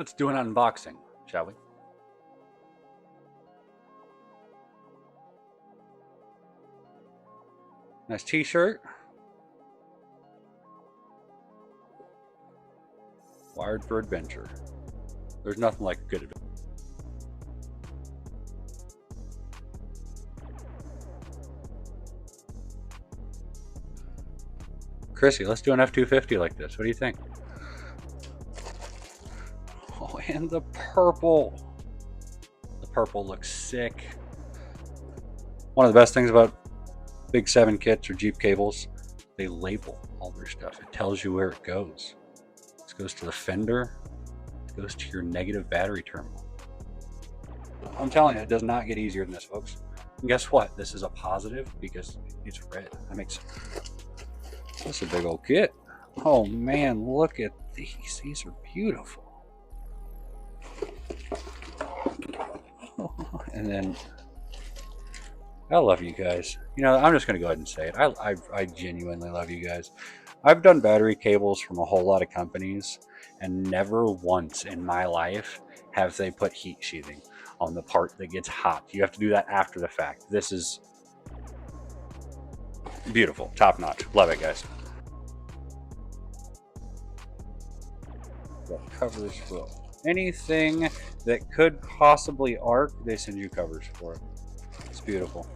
Let's do an unboxing, shall we? Nice t-shirt. Wired for adventure. There's nothing like good adventure. Chrissy, let's do an F-250 like this. What do you think? Oh, and the purple. The purple looks sick. One of the best things about Big 7 kits or Jeep cables, they label all their stuff. It tells you where it goes. This goes to the fender. It goes to your negative battery terminal. I'm telling you, it does not get easier than this, folks. And guess what? This is a positive because it's red. That makes That's a big old kit. Oh man, look at these. These are beautiful. And then I love you guys. You know, I'm just going to go ahead and say it. I genuinely love you guys. I've done battery cables from a whole lot of companies, and never once in my life have they put heat sheathing on the part that gets hot. You have to do that after the fact. This is beautiful. Top notch. Love it, guys. Got covers for anything that could possibly arc. They send you covers for it. It's beautiful.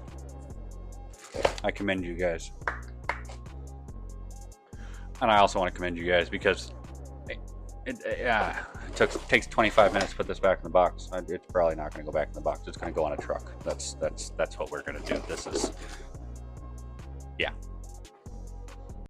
I commend you guys. And I also want to commend you guys because it takes 25 minutes to put this back in the box. It's probably not going to go back in the box. It's going to go on a truck. That's what we're going to do. This is, yeah.